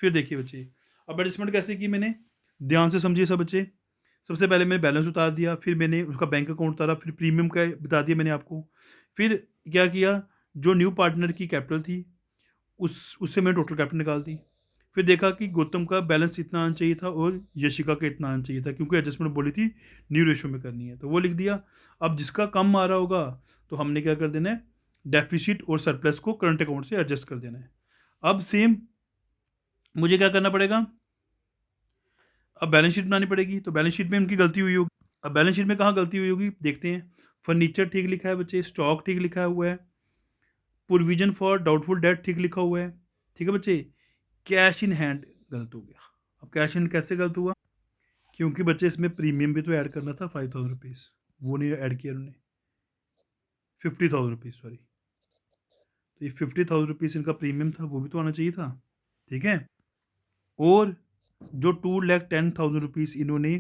फिर देखिए बच्चे, अब एडजस्टमेंट कैसे की मैंने, ध्यान से समझिए सब बच्चे। सबसे पहले मैंने बैलेंस उतार दिया, फिर मैंने उसका बैंक अकाउंट उतारा, फिर प्रीमियम का बता दिया मैंने आपको। फिर क्या किया, जो न्यू पार्टनर की कैपिटल थी उससे मैंने टोटल कैपिटल निकाल दी। फिर देखा कि गौतम का बैलेंस इतना आना चाहिए था और यशिका का इतना आना चाहिए था, क्योंकि एडजस्टमेंट बोली थी न्यू रेशो में करनी है, तो वो लिख दिया। अब जिसका कम आ रहा होगा तो हमने क्या कर देना है, डेफिसिट और सरप्लस को करंट अकाउंट से एडजस्ट कर देना है। अब सेम मुझे क्या करना पड़ेगा, अब बैलेंस शीट बनानी पड़ेगी। तो बैलेंस शीट में उनकी गलती हुई होगी। अब बैलेंस शीट में कहाँ गलती हुई होगी देखते हैं। फर्नीचर ठीक लिखा है बच्चे, स्टॉक ठीक लिखा हुआ है, प्रोविजन फॉर डाउटफुल डेट ठीक लिखा हुआ है। ठीक है बच्चे, कैश इन हैंड गलत हो गया। अब कैश इन कैसे गलत हुआ, क्योंकि बच्चे इसमें प्रीमियम भी तो ऐड करना था 5,000 रुपीज़, वो नहीं ऐड किया उन्होंने, 50,000 रुपीज़ सॉरी। तो ये 50,000 रुपीज़ इनका प्रीमियम था, वो भी तो आना चाहिए था। ठीक है, और जो 2,10,000 रुपीज़ इन्होंने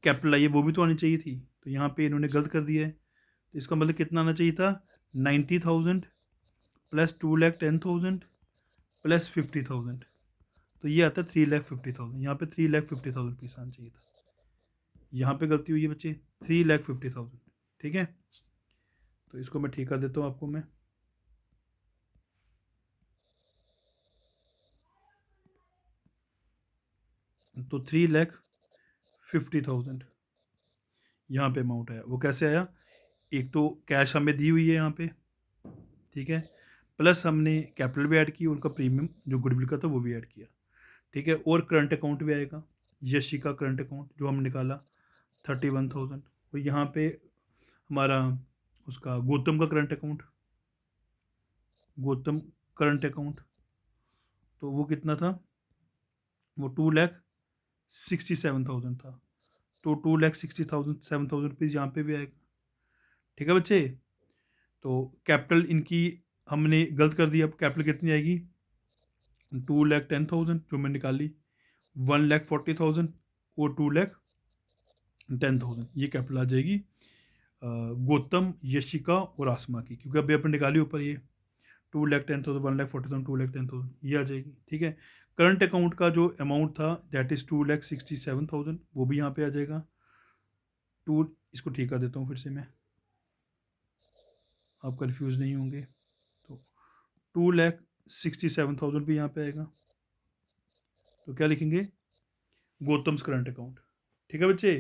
कैपिटल आई है वो भी तो आनी चाहिए थी, तो यहाँ पे इन्होंने गलत कर दिया है। तो इसका मतलब कितना आना चाहिए था, 90,000 प्लस 2,10,000 प्लस 50,000, तो ये आता है 3,50,000। यहाँ पे 3,50,000 रुपीज़ आना चाहिए था, यहाँ पे गलती हुई है बच्चे 3,50,000। ठीक है, तो इसको मैं ठीक कर देता हूँ आपको मैं। तो 3,50,000 यहाँ पे अमाउंट आया। वो कैसे आया, एक तो कैश हमें दी हुई है यहाँ पे, ठीक है, प्लस हमने कैपिटल भी ऐड की, उनका प्रीमियम जो गुडविल का था वो भी ऐड किया। ठीक है, और करंट अकाउंट भी आएगा, यशिका करंट अकाउंट जो हमने निकाला 31,000, और यहाँ पे हमारा उसका गौतम का current account, Gautam current account, तो वो कितना था, वो 2,67,000 था। तो 2,67,000 रुपीज़ यहाँ पे भी आएगा। ठीक है बच्चे। तो कैपिटल इनकी हमने गलत कर दिया, अब कैपिटल कितनी आएगी 2,10,000 जो मैंने निकाली, 1,40,000 और 2,10,000 ये कैपिटल आ जाएगी गौतम, यशिका और आसमा की, क्योंकि अभी अपन निकाली ऊपर ये 2,10,000, 1,40,000, 2,10,000 ये आ जाएगी। ठीक है, करंट अकाउंट का जो अमाउंट था दैट इज़ 2,67,000 वो भी यहाँ पे आ जाएगा। इसको ठीक कर देता हूँ फिर से मैं, आप कंफ्यूज नहीं होंगे। तो 2,67,000 भी यहाँ पे आएगा। तो क्या लिखेंगे, गौतम्स करंट अकाउंट। ठीक है बच्चे,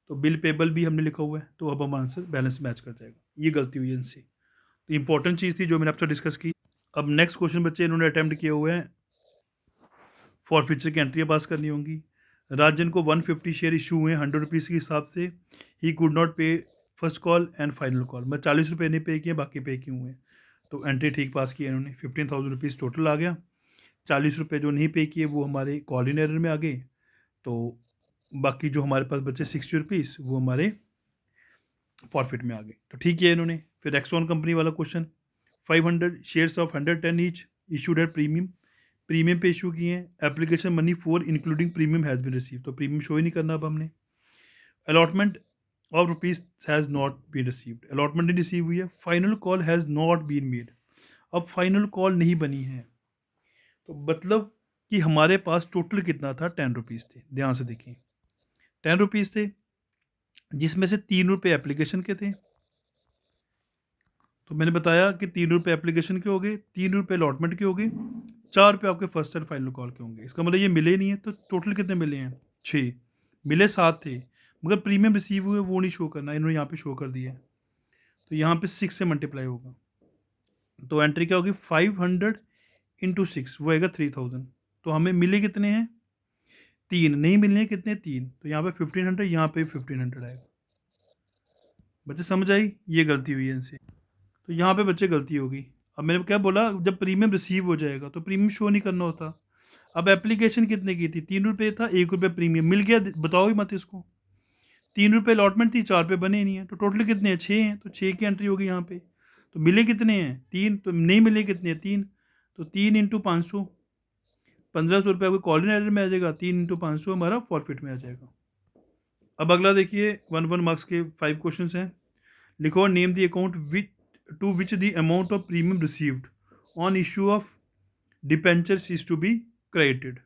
तो बिल पेबल भी हमने लिखा हुआ है, तो अब हमारा आंसर बैलेंस मैच कर जाएगा। ये गलती हुई है इनसे, तो इंपॉर्टेंट चीज़ थी जो मैंने आपसे डिस्कस की। अब नेक्स्ट क्वेश्चन बच्चे इन्होंने अटैम्प्ट किए हुए हैं, फॉर फ्यूचर की एंट्रियाँ पास करनी होंगी। राजन को 150 शेयर इशू हुए 100 रुपीज़ के हिसाब से, ही कुड नॉट पे first call and final call. मैं 40 रुपये नहीं पे किए, बाकी पे किए हुए हैं। तो एंट्री ठीक पास की इन्होंने, 15,000 रुपीज़ टोटल आ गया। 40 रुपये जो नहीं पे किए वो हमारे कॉल इन एरर में आ गए, तो बाकी जो हमारे पास बचे 60 रुपीज़ वो हमारे फॉरफिट में आ गए। तो ठीक है इन्होंने। फिर एक्सॉन कंपनी वाला question, 500 shares of 110 each issued at premium पे इशू किए हैं। Application money for including premium has been receive, तो प्रीमियम शो ही नहीं करना अब हमने। Allotment of rupees has not been received, allotment नहीं रिसीव हुई है। Final call has not been made, अब फाइनल कॉल नहीं बनी है। तो मतलब कि हमारे पास टोटल कितना था, 10 रुपीज़ थे। ध्यान से देखिए, 10 रुपीज़ थे, जिसमें से 3 रुपये एप्लीकेशन के थे। तो मैंने बताया कि 3 रुपये एप्लीकेशन के हो गए, 3 रुपये अलॉटमेंट के हो गए, 4 रुपये आपके फर्स्ट एंड फाइनल कॉल के होंगे। इसका मतलब ये मिले नहीं है, तो टोटल कितने मिले हैं, 6। मिले 7 थे, मगर प्रीमियम रिसीव हुए वो नहीं शो करना, इन्होंने यहाँ पे शो कर दिया है। तो यहाँ पे 6 से मल्टीप्लाई होगा, तो एंट्री क्या होगी, 500 इंटू 6 वो आएगा 3,000। तो हमें मिले कितने हैं, 3। नहीं मिलने हैं कितने, 3। तो यहाँ पे 1,500, यहाँ पे 1,500 आएगा। बच्चे समझ आई, ये गलती हुई है इनसे। तो यहाँ पे बच्चे गलती होगी। अब मैंने क्या बोला, जब प्रीमियम रिसीव हो जाएगा तो प्रीमियम शो नहीं करना होता। अब एप्लीकेशन कितने की थी, 3 रुपये था, 1 रुपये प्रीमियम मिल गया, बताओ ही मत इसको। 3 रुपये अलॉटमेंट थी, 4 रुपये बने नहीं है, तो टोटल कितने हैं, 6 हैं। तो 6 की एंट्री होगी यहाँ पे। तो मिले कितने हैं, 3। तो नहीं मिले कितने हैं, 3। तो 3 इंटू 500, 1,500 रुपये आपको कॉल इन एरर में आ जाएगा। 3 इंटू 500 हमारा फॉरफिट में आ जाएगा। अब अगला देखिए, 1 मार्क्स के 5 क्वेश्चन हैं। लिखो, name the account which to which the amount of premium received on issue of debentures is to be credited.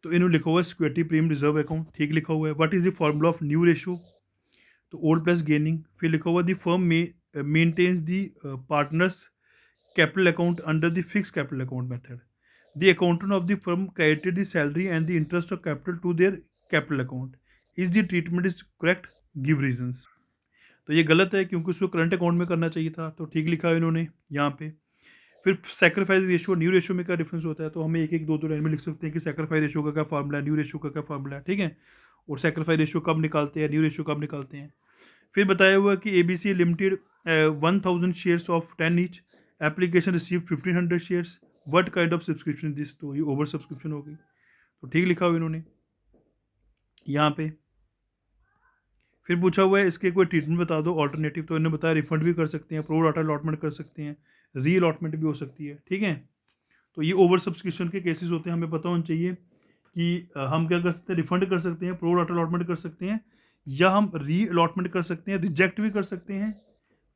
तो इन्होंने लिखा हुआ है सिक्योरिटी प्रीमियम रिजर्व अकाउंट, ठीक लिखा हुआ है। What is the formula of new ratio, तो ओल्ड प्लस गेनिंग। फिर लिखा हुआ द फर्म में maintains the partners capital account under the fix capital account method. The accountant of the firm credited the salary and the interest of capital to their capital account. Is the treatment is correct, give reasons. तो ये गलत है, क्योंकि उसको करंट अकाउंट में करना चाहिए था, तो ठीक लिखा है इन्होंने यहाँ पे। फिर सेक्रीफाइस रेशियो न्यू रेशियो में क्या डिफरेंस होता है, तो हमें एक एक दो लाइन में लिख सकते हैं कि सेक्रीफाइस रेशियो का क्या फार्मूला है, न्यू रेशियो का क्या फार्मूला है। ठीक है, और सेक्रीफाइस रेशियो कब निकालते हैं, न्यू रेशियो कब निकालते हैं। फिर बताया हुआ कि ABC limited 1,000 shares of 10 each, application receive 1,500 shares, what kind of subscription this, तो ये ओवर सब्सक्रिप्शन हो गई, तो ठीक लिखा हुआ इन्होंने यहाँ पे। फिर पूछा हुआ है इसके कोई ट्रीटमेंट बता दो अल्टरनेटिव, तो इन्होंने बताया रिफंड भी कर सकते हैं, प्रो राटा अलॉटमेंट कर सकते हैं, री अलॉटमेंट भी हो सकती है। ठीक है, तो ये ओवर सब्सक्रिप्शन के केसेस होते हैं, हमें पता होना चाहिए कि हम क्या कर सकते हैं, रिफंड कर सकते हैं, प्रो राटा अलॉटमेंट कर सकते हैं, या हम री अलॉटमेंट कर सकते हैं, रिजेक्ट भी कर सकते हैं।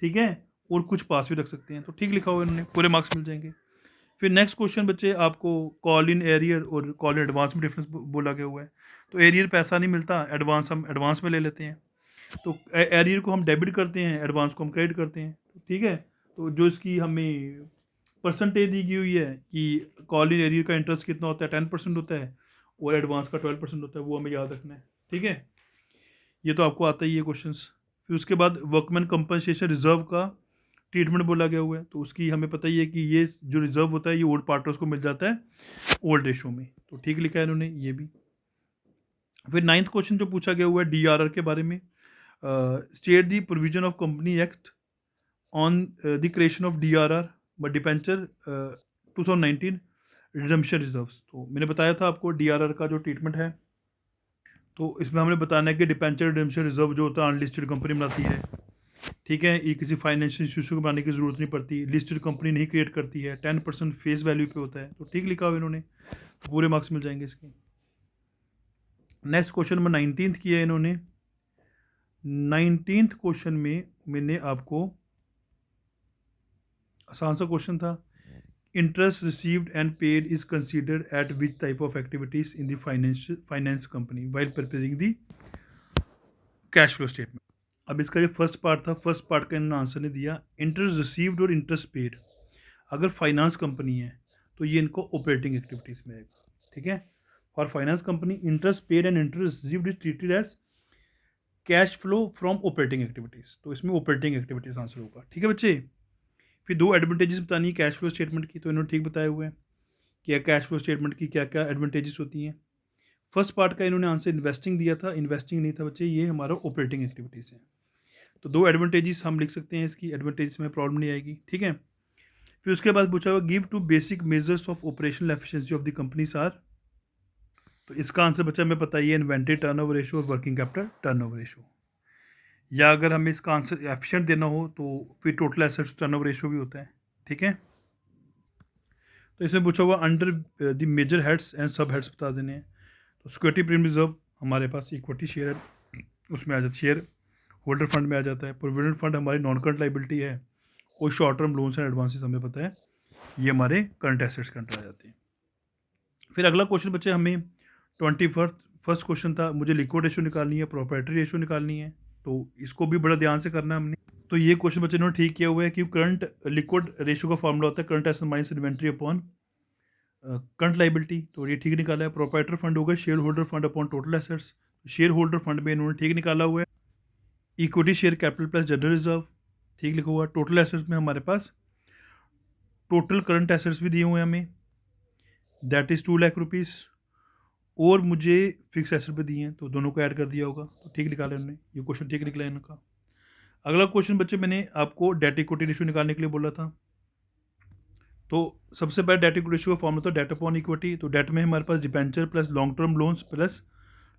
ठीक है, और कुछ पास भी रख सकते हैं। तो ठीक लिखा हुआ इन्होंने, पूरे मार्क्स मिल जाएंगे। फिर नेक्स्ट क्वेश्चन बच्चे, आपको कॉल इन एरियर और कॉल इन एडवांस में डिफरेंस बोला गया हुआ है। तो एरियर पैसा नहीं मिलता, एडवांस हम एडवांस में ले लेते हैं। तो एरियर को हम डेबिट करते हैं, एडवांस को हम क्रेडिट करते हैं। ठीक है, तो जो इसकी हमें परसेंटेज दी गई हुई है कि कॉल इन एरियर का इंटरेस्ट कितना होता है, 10% होता है, और एडवांस का 12% होता है, वो हमें याद रखना है। ठीक है, ये तो आपको आता ही है क्वेश्चन। फिर उसके बाद वर्कमैन कंपनसेशन रिजर्व का ट्रीटमेंट बोला गया हुआ है, तो उसकी हमें पता ही है कि ये जो रिजर्व होता है ये ओल्ड पार्टनर्स को मिल जाता है ओल्ड रेशो में, तो ठीक लिखा है इन्होंने ये भी। फिर 9th क्वेश्चन जो पूछा गया हुआ है DRR के बारे में, state the provision of company act on the creation of DRR but डिपेंचर 2019 redemption reserves. तो मैंने बताया था आपको DRR का जो ट्रीटमेंट है, तो इसमें हमने बताना है कि डिपेंचर रिडम्पशन रिजर्व जो होता है अनलिस्टेड कंपनी बनाती है। ठीक है, ये किसी फाइनेंशियल इंस्टीट्यूशन को बनाने की ज़रूरत नहीं पड़ती, लिस्टेड कंपनी नहीं क्रिएट करती है, 10% फेस वैल्यू पे होता है, तो ठीक लिखा हुआ इन्होंने, तो पूरे मार्क्स मिल जाएंगे इसके। नेक्स्ट क्वेश्चन नंबर 19 किया है इन्होंने। 19th क्वेश्चन में मैंने आपको, आसान सा क्वेश्चन था, interest received and paid is considered eight which type of activities in the finance company while preparing the cash flow statement. अब इसका जो फर्स्ट पार्ट था, फर्स्ट पार्ट का इन्होंने आंसर नहीं दिया, इंटरेस्ट रिसीव्ड और इंटरेस्ट पेड, अगर फाइनेंस कंपनी है तो ये इनको ऑपरेटिंग एक्टिविटीज़ में आएगा, ठीक है। For finance company interest paid and interest received is treated as cash flow from operating activities, तो इसमें ऑपरेटिंग एक्टिविटीज़ आंसर होगा, ठीक है बच्चे। फिर दो एडवांटेजेस बतानी है कैश फ्लो स्टेटमेंट की, तो इन्होंने ठीक बताए हुए हैं कि कैश फ्लो स्टेटमेंट की क्या क्या एडवांटेजेस होती हैं। फर्स्ट पार्ट का इन्होंने आंसर इन्वेस्टिंग दिया था, इन्वेस्टिंग नहीं था बच्चे, ये हमारा ऑपरेटिंग एक्टिविटीज़ है। तो दो एडवांटेजेस हम लिख सकते हैं इसकी, एडवांटेजेस में प्रॉब्लम नहीं आएगी, ठीक है। फिर उसके बाद पूछा हुआ give two basic measures of operational efficiency of the companies are, तो इसका आंसर बच्चा हमें पता ही है, इन्वेंट्री टर्नओवर रेशियो और वर्किंग कैपिटल टर्नओवर रेशियो। या अगर हमें इसका आंसर एफिशिएंट देना हो तो फिर टोटल एसेट्स टर्नओवर रेशियो भी होता है, ठीक है। तो इसमें पूछा हुआ under the major heads and sub heads बता देने हैं। तो सिक्योरिटी प्रीमियम रिजर्व हमारे पास इक्विटी शेयर है, उसमें आ जाता है, शेयर होल्डर फंड में आ जाता है। प्रोविडेंट फंड हमारी नॉन करंट लाइबिलिटी है, और short term loans and advances हमें पता है ये हमारे करंट एसेट्स के अंदर आ जाते हैं। फिर अगला क्वेश्चन बच्चे हमें 21st क्वेश्चन था, मुझे लिक्विड रेशियो निकालनी है, प्रॉपर्टी रेशियो निकालनी है, तो इसको भी बड़ा ध्यान से करना है हमने। तो ये क्वेश्चन बच्चे ने ठीक किया हुआ है कि करंट लिक्विड रेशियो का फॉर्मूला होता है current asset minus inventory upon current liability, तो ये ठीक निकाला है। प्रोप्राइटर फंड होगा share holder fund upon total assets, share holder fund में इन्होंने ठीक निकाला हुआ है। Equity share capital plus general reserve ठीक लिखा हुआ है। टोटल एसेट्स में हमारे पास टोटल करंट एसेट्स भी दिए हुए हैं हमें, दैट इज़ 2 लाख रुपीज़, और मुझे फिक्स एसेट भी दिए हैं, तो दोनों को ऐड कर दिया होगा, तो ठीक निकाला उन्होंने, ये क्वेश्चन ठीक निकला है इनका। अगला क्वेश्चन बच्चे मैंने आपको डेट इक्विटी रेशियो निकालने के लिए बोला था, तो सबसे पहले डेट इक्विटी रेशियो का फॉर्म होता है डेट अपॉन इक्विटी, तो डेट में हमारे पास debenture plus long term loans plus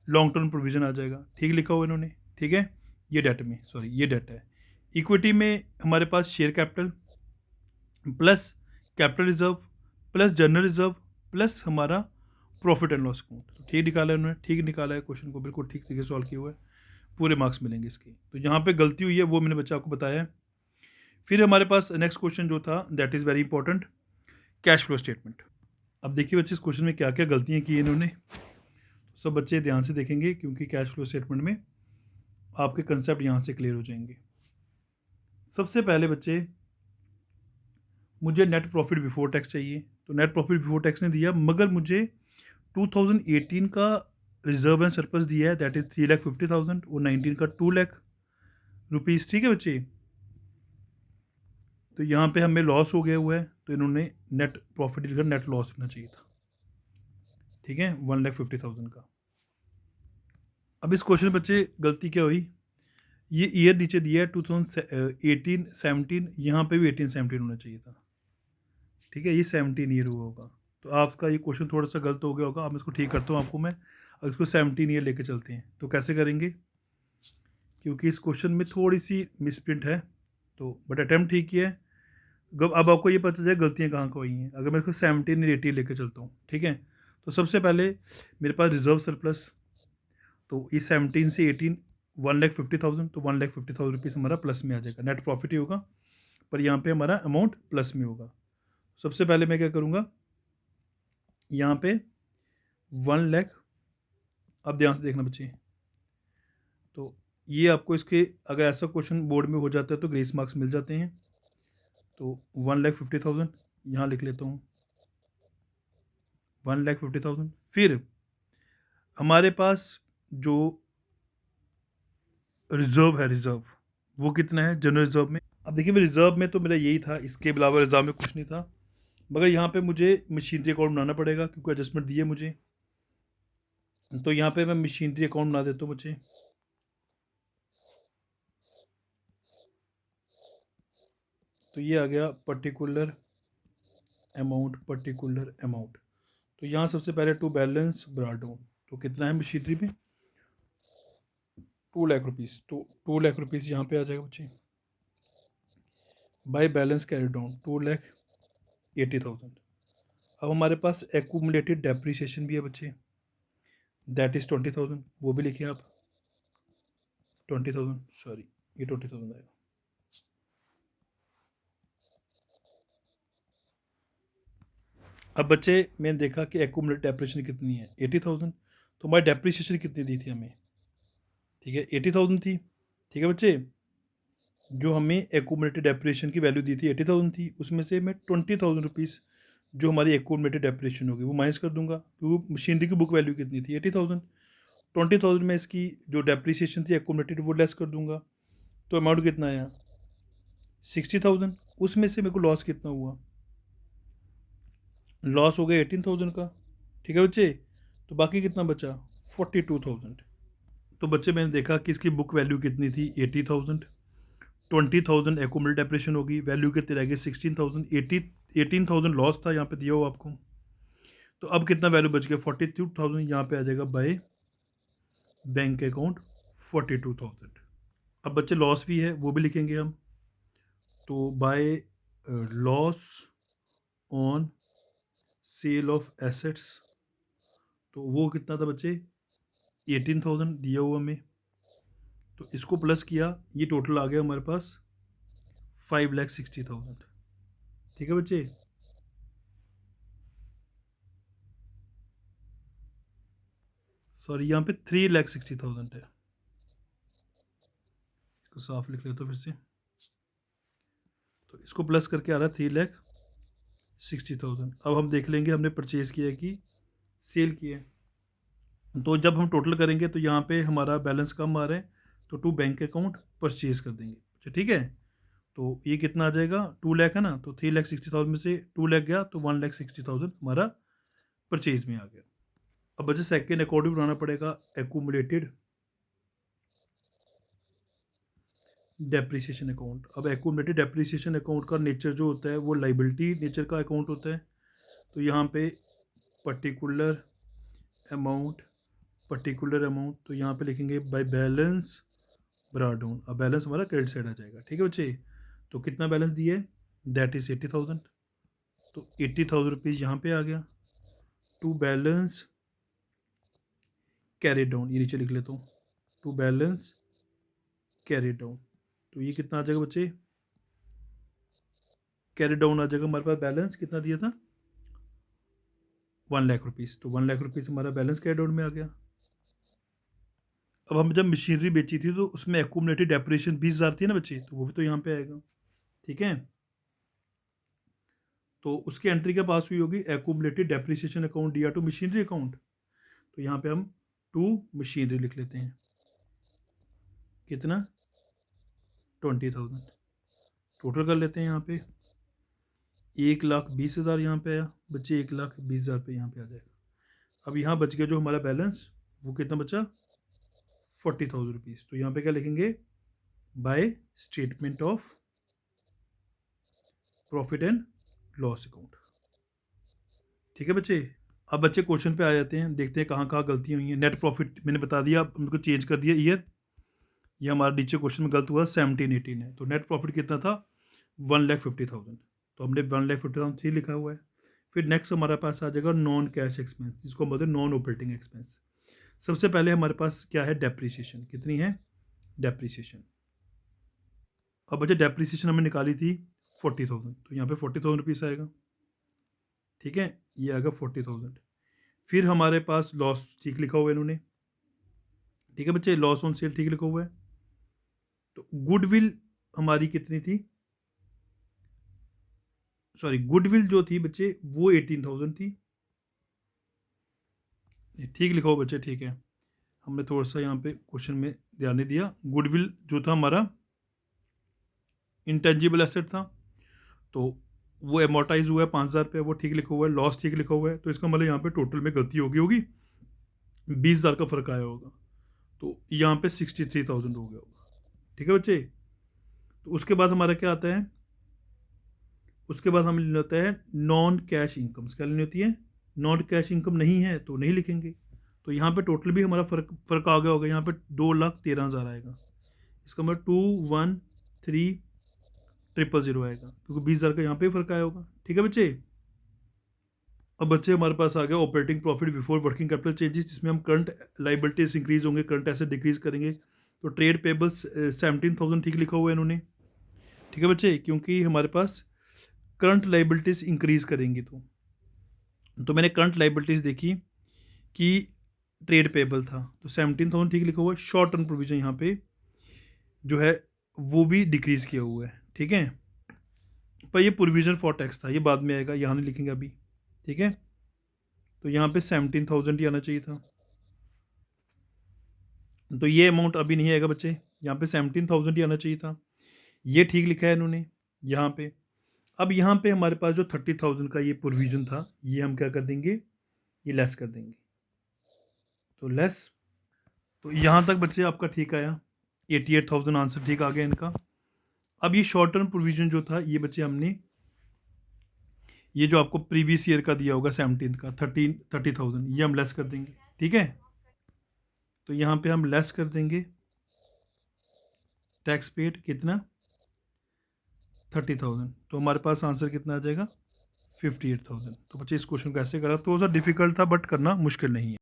long term provision आ जाएगा, ठीक लिखा हुआ इन्होंने, ठीक है। ये डेट में, सॉरी ये डेट है। इक्विटी में हमारे पास share capital plus capital reserve plus general reserve plus हमारा प्रॉफिट एंड लॉस अकाउंट, तो ठीक निकाला है उन्होंने, ठीक निकाला है क्वेश्चन को, बिल्कुल ठीक तरीके से सॉल्व किया हुआ है, पूरे मार्क्स मिलेंगे इसके। तो यहाँ पे गलती हुई है वो मैंने बच्चा आपको बताया है। फिर हमारे पास नेक्स्ट क्वेश्चन जो था that is very important, cash flow statement. अब देखिए बच्चे इस क्वेश्चन में क्या क्या गलतियाँ की इन्होंने, सब बच्चे ध्यान से देखेंगे क्योंकि कैश फ्लो स्टेटमेंट में आपके कंसेप्ट यहाँ से क्लियर हो जाएंगे। सबसे पहले बच्चे मुझे नेट प्रॉफिट बिफोर टैक्स चाहिए, तो नेट प्रॉफिट बिफोर टैक्स ने दिया, मगर मुझे 2018 का रिजर्व एंड सरप्लस दिया है, दैट इज़ 3,50,000 और 19 का 2 लाख रुपीज़, ठीक है बच्चे। तो यहाँ पे हमें लॉस हो गया हुआ है, तो इन्होंने नेट प्रॉफिट लिखकर नेट लॉस लिखना चाहिए था, ठीक है, 1,50,000 का। अब इस क्वेश्चन बच्चे गलती क्या हुई, ये ईयर नीचे दिया है 2018-17, यहाँ पे भी 18-17 होना चाहिए था, ठीक है, ये 17 ईयर हुआ होगा, तो आपका ये क्वेश्चन थोड़ा सा गलत हो गया होगा। अब इसको ठीक करता हूँ आपको मैं, अब इसको 17 ईयर लेके चलते हैं, तो कैसे करेंगे, क्योंकि इस क्वेश्चन में थोड़ी सी मिसप्रिंट है, तो बट अटैम्प्ट ठीक किया है। अब आपको ये पता चल गलतियाँ कहाँ को हुई हैं। अगर मैं इसको 17 और 18 लेके चलता हूँ, ठीक है, तो सबसे पहले मेरे पास रिजर्व सरप्लस, तो इस 17 से 18 1,50,000, तो 1,50,000 रुपीज़ हमारा प्लस में आ जाएगा, नेट प्रॉफिट ही होगा, पर यहाँ पे हमारा अमाउंट प्लस में होगा। सबसे पहले मैं क्या करूँगा, यहाँ पे 1 लाख, अब ध्यान से देखना बच्चे, तो ये आपको इसके अगर ऐसा क्वेश्चन बोर्ड में हो जाता है तो ग्रेस मार्क्स मिल जाते हैं, तो 1,50,000 यहाँ लिख लेता हूँ, 1,50,000। फिर हमारे पास जो रिजर्व है, रिजर्व वो कितना है जनरल रिजर्व में, अब देखिए मैं रिजर्व में तो मेरा यही था, इसके अलावा रिजर्व में कुछ नहीं था, मगर यहाँ पे मुझे मशीनरी अकाउंट बनाना पड़ेगा क्योंकि एडजस्टमेंट दिए मुझे, तो यहाँ पे मैं मशीनरी अकाउंट बना देता हूँ बच्चे। तो ये आ गया पर्टिकुलर अमाउंट, तो यहाँ सबसे पहले टू बैलेंस ब्रॉट डाउन, तो कितना है मशीनरी में 2 लाख रुपीज़, तो 2 लाख रुपीज़ यहाँ पे आ जाएगा बच्चे। By balance carry down 2,80,000। अब हमारे पास एक्यूमुलेटेड डेप्रिसिएशन भी है बच्चे, दैट इज़ 20,000, वो भी लिखिए आप। 20,000, सॉरी ये 20,000 आएगा। अब बच्चे मैंने देखा कि एक्यूमुलेटेड डेप्रिसिएशन कितनी है, 80,000। तो हमारी डेप्रिसिएशन कितनी दी थी हमें, ठीक है 80,000 थी, ठीक है बच्चे। जो हमें एक्यूमुलेटेड डेप्रिसिएशन की वैल्यू दी थी 80,000 थी, उसमें से मैं 20,000 रुपीज़ जो हमारी एक्यूमुलेटेड डेप्रिसिएशन होगी वो माइनस कर दूंगा, क्योंकि मशीनरी की बुक वैल्यू कितनी थी 80,000। 20,000 में इसकी जो डेप्रिसिएशन थी एक्यूमुलेटेड वो लेस कर दूंगा, तो अमाउंट कितना आया 60,000। उसमें से मेरे को लॉस कितना हुआ, लॉस हो गया 18,000 का, ठीक है बच्चे। तो बाकी कितना बचा 42,000। तो बच्चे मैंने देखा कि इसकी बुक वैल्यू कितनी थी 80,000, 20,000 एक्यूमुलेटेड डेप्रिसिएशन होगी, वैल्यू कितनी रहेगी 16,000, 18,000 लॉस था यहाँ पे दिया हुआ आपको। तो अब कितना वैल्यू बच गया 42,000, यहाँ पे आ जाएगा बाय बैंक अकाउंट 42,000। अब बच्चे लॉस भी है वो भी लिखेंगे हम, तो by loss on sale of assets, तो वो कितना था बच्चे 18,000 दिया हुआ हमें, तो इसको प्लस किया, ये टोटल आ गया हमारे पास 5,60,000, ठीक है बच्चे। सॉरी यहाँ पे 3,60,000 है, इसको साफ लिख लेता हूँ फिर से। तो इसको प्लस करके आ रहा है 3,60,000। अब हम देख लेंगे हमने परचेज़ किया कि सेल किया है। तो जब हम टोटल करेंगे तो यहाँ पे हमारा बैलेंस कम आ रहा है, तो टू बैंक अकाउंट परचेज़ कर देंगे, अच्छा ठीक है। तो ये कितना आ जाएगा 2 लाख है ना, तो 3,60,000 में से 2 लाख गया तो 1,60,000 हमारा परचेज में आ गया। अब बच्चे सेकेंड अकॉर्डिंग बनाना पड़ेगा एक्यूमुलेटेड डेप्रिसिएशन अकाउंट। अब एक्यूमुलेटेड डेप्रिसिएशन अकाउंट का नेचर जो होता है वो लाइबिलिटी नेचर का अकाउंट होता है। तो यहाँ पे पर्टिकुलर अमाउंट तो यहाँ पे लिखेंगे बाय बैलेंस ब्रॉट डाउन। अब बैलेंस हमारा क्रेडिट साइड आ जाएगा, ठीक है बच्चे। तो कितना बैलेंस दिया है दैट इज़ 80,000, तो 80,000 रुपीज़ यहाँ पे आ गया। टू बैलेंस कैरी डाउन, ये नीचे लिख लेता हूँ, टू बैलेंस कैरी डाउन, तो ये कितना आ जाएगा बच्चे, कैरी डाउन आ जाएगा हमारे पास बैलेंस कितना दिया था 1 लाख रुपीज़, तो 1 लाख रुपीज़ हमारा बैलेंस कैरी डाउन में आ गया। अब हम जब मशीनरी बेची थी तो उसमें एक्यूमुलेटेड डेप्रिसिएशन 20,000 थी ना बच्चे, तो वो भी तो यहाँ पे आएगा, ठीक है। तो उसकी एंट्री क्या पास हुई होगी एक्यूमुलेटेड डेप्रिसिएशन अकाउंट दिया टू मशीनरी अकाउंट, तो यहाँ पे हम टू मशीनरी लिख लेते हैं, कितना 20,000। टोटल कर लेते हैं यहाँ पे 1,20,000 यहाँ पे आया बच्चे, 1,20,000 पे यहाँ पे आ जाएगा। अब यहाँ बच गया जो हमारा बैलेंस वो कितना बचा 40,000 रुपीज़, तो यहाँ पे क्या लिखेंगे by statement of profit and loss account, ठीक है बच्चे। अब बच्चे क्वेश्चन पे आ जाते हैं, देखते हैं कहाँ कहाँ गलतियाँ हुई हैं। नेट प्रॉफिट मैंने बता दिया, अब मेरे को चेंज कर दिया ईयर, ये हमारा नीचे क्वेश्चन में गलत हुआ 17-18 है। तो नेट प्रॉफिट कितना था 1,50,000, तो हमने 1,50,000 लिखा हुआ है। फिर नेक्स्ट हमारे पास आ जाएगा नॉन कैश एक्सपेंस, जिसको हम बोलते हैं नॉन ऑपरेटिंग एक्सपेंस। सबसे पहले हमारे पास क्या है डेप्रिसिएशन, कितनी है डेप्रिसिएशन। अब बच्चे डेप्रिसिएशन हमें निकाली थी 40,000, तो यहाँ पे 40,000 रुपीज़ आएगा, ठीक है, ये आएगा 40,000। फिर हमारे पास लॉस ठीक लिखा हुआ है इन्होंने, ठीक है बच्चे, लॉस ऑन सेल ठीक लिखा हुआ है। तो गुडविल हमारी कितनी थी, सॉरी गुडविल जो थी बच्चे वो 18,000 थी, ठीक लिखा हुआ बच्चे, ठीक है। हमने थोड़ा सा यहाँ पे क्वेश्चन में ध्यान नहीं दिया। गुडविल जो था हमारा इंटेंजिबल एसेट था, तो वो एमोटाइज हुआ है 5,000 पे, वो ठीक लिखा हुआ है। लॉस ठीक लिखा हुआ है, तो इसका मतलब यहाँ पे टोटल में गलती होगी 20,000 का फर्क आया होगा, तो यहाँ पे 63,000 हो गया होगा, ठीक है बच्चे। तो उसके बाद हमारा क्या आता है, उसके बाद हमें लेना होता है नॉन कैश इनकम। क्या लेनी होती है, नॉन कैश इनकम नहीं है तो नहीं लिखेंगे। तो यहाँ पे टोटल भी हमारा फर्क आ गया होगा, यहाँ पे 2,13,000 आएगा। इसका मतलब 213 000 आएगा, क्योंकि 20,000 का यहाँ पे फ़र्क आया होगा। ठीक है बच्चे। अब बच्चे हमारे पास आ गया operating profit before working capital changes, जिसमें हम करंट लाइबिलिटीज इंक्रीज होंगे, करंट एसेट डिक्रीज करेंगे। तो ट्रेड पेबल्स 17,000 ठीक लिखा हुआ है इन्होंने। ठीक है बच्चे, क्योंकि हमारे पास करंट लाइबिलिटीज इंक्रीज करेंगी। तो मैंने करंट लाइबिलिटीज देखी कि ट्रेड पेबल था, तो 17,000 ठीक लिखा हुआ है। शॉर्ट टर्म प्रोविजन यहाँ पे जो है वो भी डिक्रीज किया हुआ है। ठीक है, पर ये प्रोविजन फॉर टैक्स था, ये बाद में आएगा, यहाँ नहीं लिखेंगे अभी। ठीक है, तो यहाँ पे 17,000 ही आना चाहिए था, तो ये अमाउंट अभी नहीं आएगा बच्चे, यहाँ पे 17,000 ही आना चाहिए था। ये ठीक लिखा है इन्होंने यहाँ पे। अब यहाँ पे हमारे पास जो 30,000 का ये प्रोविजन था, ये हम क्या कर देंगे, ये लेस कर देंगे। तो लेस, तो यहाँ तक बच्चे आपका ठीक आया, 88,000 आंसर ठीक आ गया इनका। अब ये शॉर्ट टर्म प्रोविजन जो था, ये बच्चे हमने, ये जो आपको प्रीवियस ईयर का दिया होगा 17 का 30,000, ये हम लेस कर देंगे। ठीक है, तो यहाँ पे हम लेस कर देंगे टैक्स पेड कितना, 30,000। तो हमारे पास आंसर कितना आ जाएगा, 58,000। तो बच्चे इस क्वेश्चन को ऐसे करा, थोड़ा सा डिफिकल्ट था बट करना मुश्किल नहीं है।